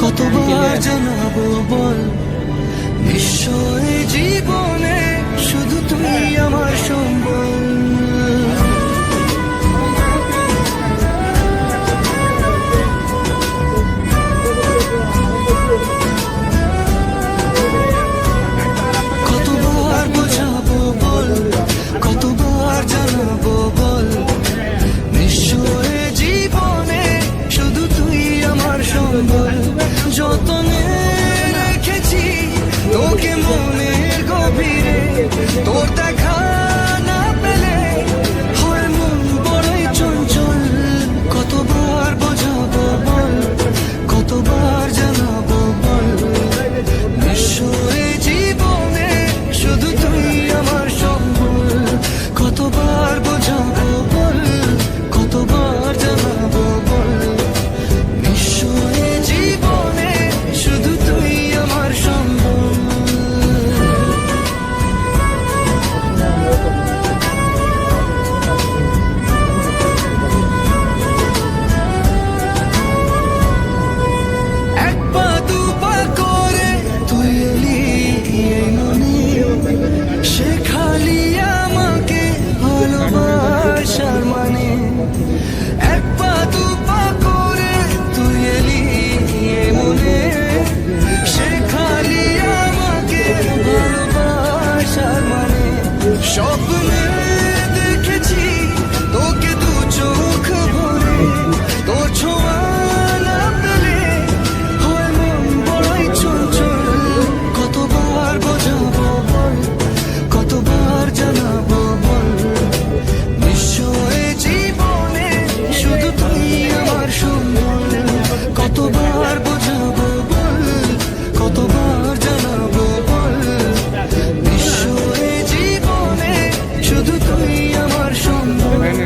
কতবার জানাবো বল, নিশ্চয় জীবনে শুধু তুই আমার সম্বল। কতবার বোঝাবো বল, কতবার জানাবো বল, নিশ্চয় জীবনে শুধু তুই আমার সম্বল। যতনে রেখেছি তোকে মনের গভীরে, তোর দেখা না পেলে হয় মন বড়ই চঞ্চল। কতবার বোঝাবো বল, কতবার জানাবো বল, নিশ্চয় জীবনে শুধু তুই আমার সম্বল। কতবার বোঝাবো বল, কতবার জানাবো বল, নিশ্চয় জীবনে শুধু তুই আমার সম্বল। এক পা দু পা করে তুই এলি এই মনে, শেখালি আমাকে ভালোবাসার মানে। এক পা দু পা করে তুই এলি এই মনে, শেখালি আমাকে ভালোবাসার মানে। স্বপ্নে দেখেছি তোকে দু চোখ ভরে, তোর ছোঁয়া না পেলে হয় মন বড়ই চঞ্চল। কতবার বোঝাবো বল, কতবার জানাবো বল, নিশ্চয় জীবনে শুধু তুই আমার সম্বল। কতবার বোঝাবো বল, কতবার জানাবো বল, নিশ্চয় জীবনে শুধু তুই আমার সম্বল।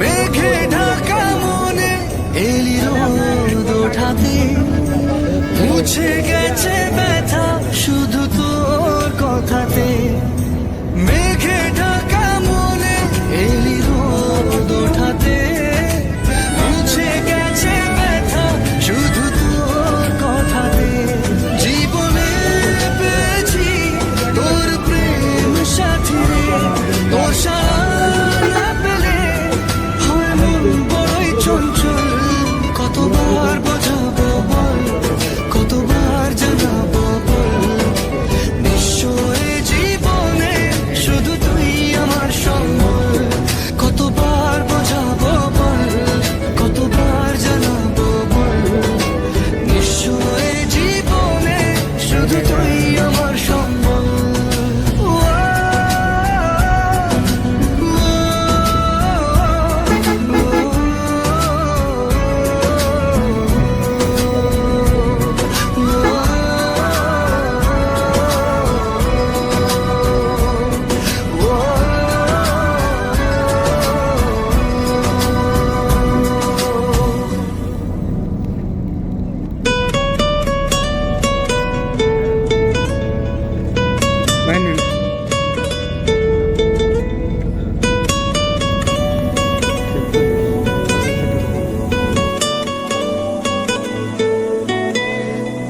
মেঘে ঢাকা মনে এলি রোদ ওঠাতে, মুছে গেছে ব্যথা শুধু তোর কথাতে। মেঘে ঢাকা মনে এলি রোদ ওঠাতে, মুছে গেছে ব্যথা শুধু তোর কথাতে। জীবনে পেয়েছি তোর প্রেম সাথী রে, তোর সারা না পেলে হয় মন বড়ই চঞ্চল। কতবার বোঝাবো বল, কতবার জানাবো বল, নিশ্চয় জীবনে শুধু তুই আমার সম্বল। কতবার বোঝাবো বল, কতবার জানাবো বল, নিশ্চয় জীবনে শুধু তুই আমার সম্বল।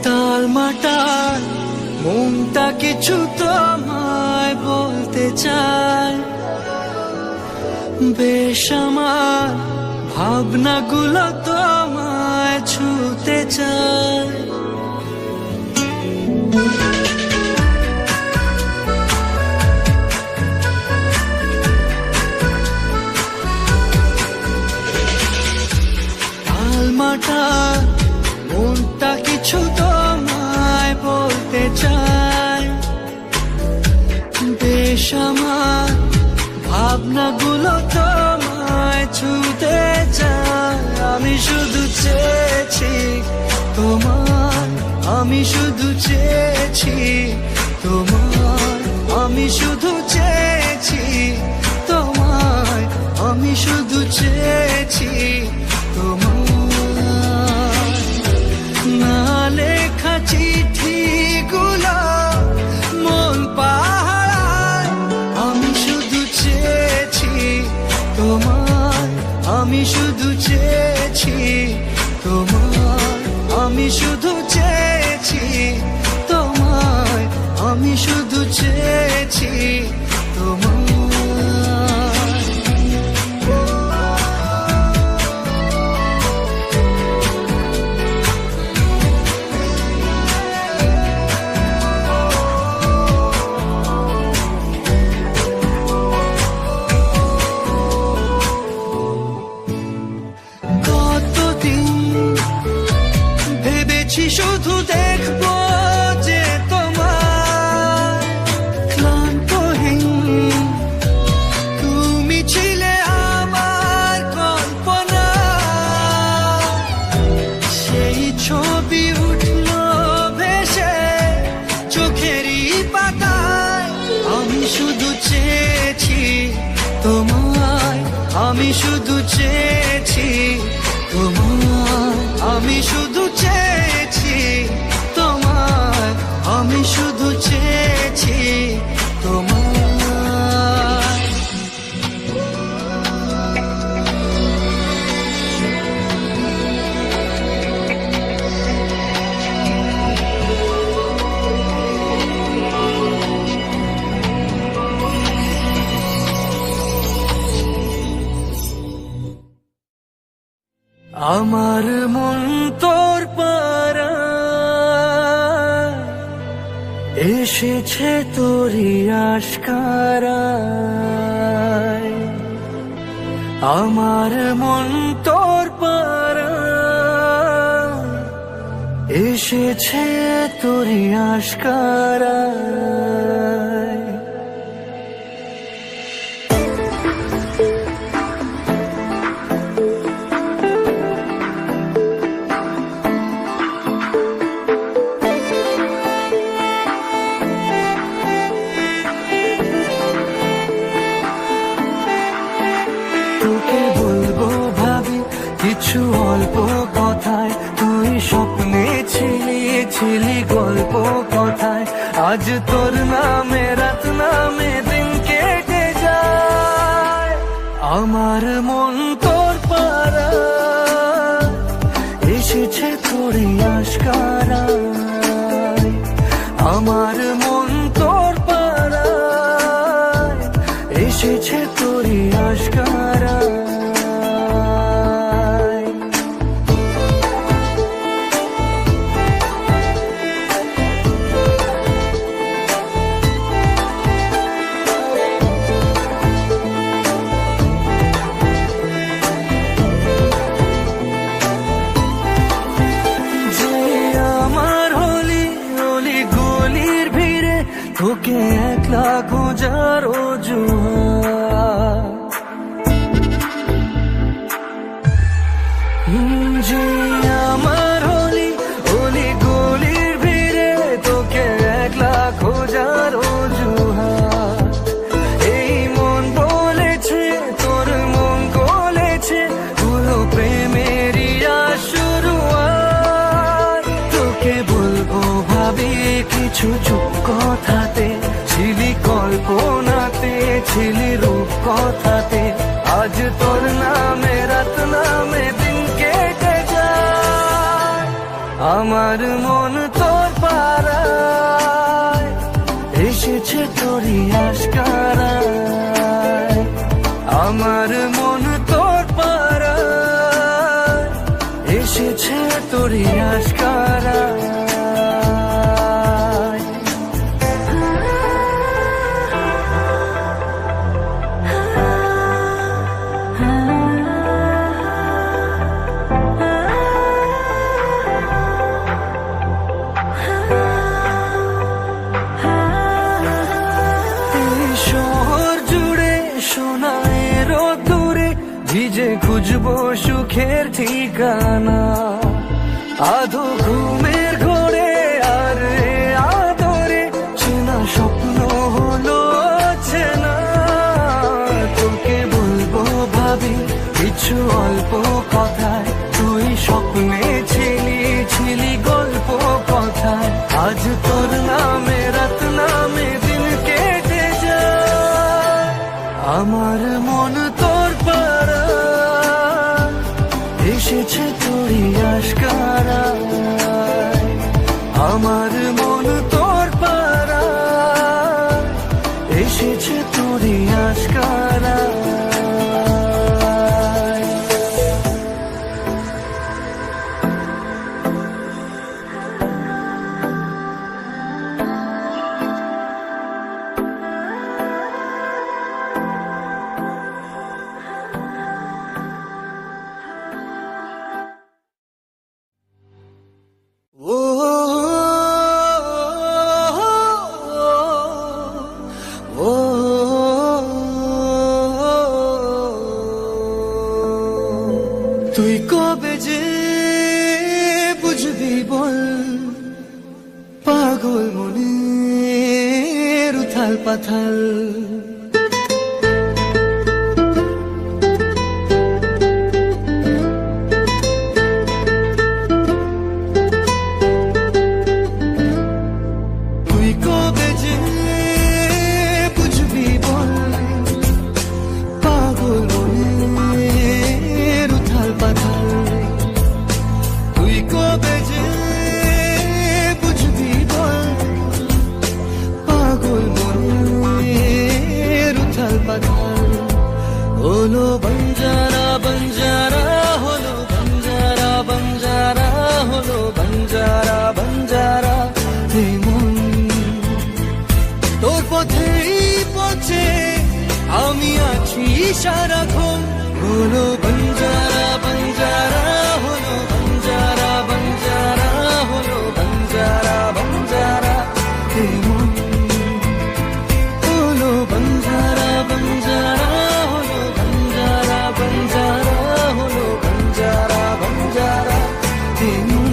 তালমাটার মনটা কিছু তোমায় বলতে চায়, বেশ আমার ভাবনাগুলো তোমায় ছুতে চায়। তালমাটার মনটা কিছু তোমায় বলতে চায়, বেশ আমার ভাবনাগুলো তোমায় ছুতে চায়। আমি শুধু চেয়েছি তোমার, আমি শুধু চেয়েছি তোমার, আমি শুধু চেয়েছি তোমায়, আমি শুধু চেয়েছি তোমার। না লেখা চিঠিগুলো মন বইয়েরই পাতায় আমি শুধু চেয়েছি তোমায়, আমি শুধু চেয়েছি তোমায়, আমি শুধু চেয়েছি তোমায়, আমি শুধু চেয়েছি তোমায়। আমার মন তোর পাড়ায় এসেছে তোরই আশকারায়, আমার মন তোর পাড়ায় এসেছে তোরই আশকারায়। তোকে বলবো ভাবি কিছু অল্প কথায়, তুই স্বপ্নে ছিলি ছিলি গল্প কথায়, আজ তোর নামে রাত নামে দিন কেটে যায়। আমার মন তোর পাড়ায় এসেছে তোরই আশকারায়, আমার মন তোর পাড়ায় এসেছে তোরই আশকারায়। যে আমার হলি হলি গলির ভিড়ে তোকে একলা খোঁজার অজুহাত, যে আমার হলি হলি গলির ভিড়ে তোকে একলা খোঁজার অজুহাত। এই মন বলেছে তোর মন গলেছে হলো প্রেমেরই শুরুয়াত। তোকে বলবো ভাবি কিছু চুপ কথাতে, ছিলি কল্পনাতে ছিলি রূপ কথাতে, আজ তোর নামে রাত নামে দিন কেটে যায়। আমার মন তোর পাড়ায় এসেছে তোরই আশকারায়, আমার মন তোর পাড়ায় এসেছে তোরই আশকারায়। শহর জুড়ে সোনার দূরে ভিজে খুঁজবো সুখের ঠিকানা, আধো ঘুমের ঘোরে আর আদরে চেনা স্বপ্ন হলো চেনা। তোকে বলবো ভাবি কিছু অল্প কথায়, তুই স্বপ্নে ছিলি ছিলি গল্প কথায়, আজ তোর নামে রাত নামে দিন কেটে যায়। আমার মন তোর পাড়ায় এসেছে তোরই আশকারায়, আমার মন তোর পাড়ায় এসেছে তোরই আশকারায়। Oh উথাল পাথাল। তুই কবে যে বুঝবি বল পাগল মনের উথাল পাথাল। তুই কবে যে বুঝবি বল পাগল মনের উথাল পাথাল। হলো বঞ্জারা বঞ্জারা হলো বঞ্জারা বঞ্জারা হলো বঞ্জারা বঞ্জারা। হে মন তোর পথেই পথে আমি আছি সারাক্ষণ। হলো বঞ্জারা বঞ্জারা হলো বঞ্জারা বঞ্জারা হলো বঞ্জারা বঞ্জারা। হে মন হলো বঞ্জারা বঞ্জারা হলো বঞ্জারা বঞ্জারা হলো বঞ্জারা বঞ্জারা। হে মন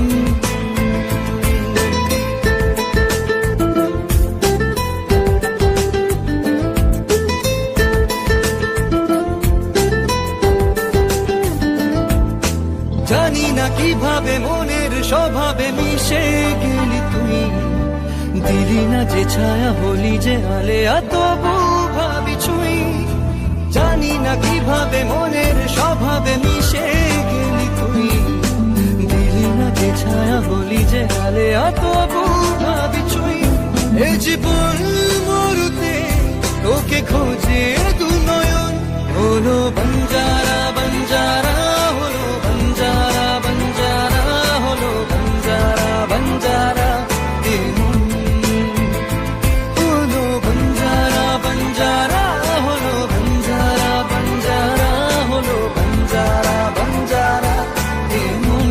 জানি না কিভাবে মনের স্বভাবে মিশে গেলি তুই। দিলি না যে ছায়া হলি যে আলেয়া তবু ভাবি ছুঁই। জানি না কিভাবে মনের স্বভাবে মিশে গেলি তুই। দিলি না যে ছায়া হলি যে আলেয়া তবু ভাবি ছুঁই। এ জীবন মরুতে তোকে খোঁজে দু নয়ন। হলো বঞ্জারা বঞ্জারা হলো বঞ্জারা বঞ্জারা হলো বঞ্জারা বঞ্জারা। হে মন হলো বঞ্জারা বঞ্জারা হলো বঞ্জারা বঞ্জারা হলো বঞ্জারা বঞ্জারা। হে মন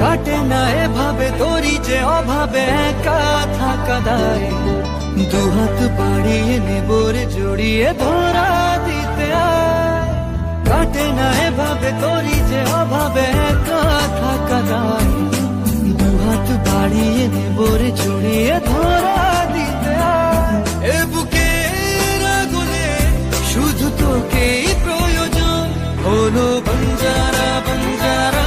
কাটে না এভাবে তোরি যে অভাবে একা থাকা দায়। দুহাত বাড়িয়ে নেবরে জড়িয়ে ধরা দিতে আয়। কাটে না এভাবে তোরি যে অভাবে একা থাকা দায়। দুহাত বাড়িয়ে নেবরে জড়িয়ে ধরা দিতে আয়। এ বুকের আগুনে শুধু তোকেই প্রয়োজন। হলো বঞ্জারা বঞ্জারা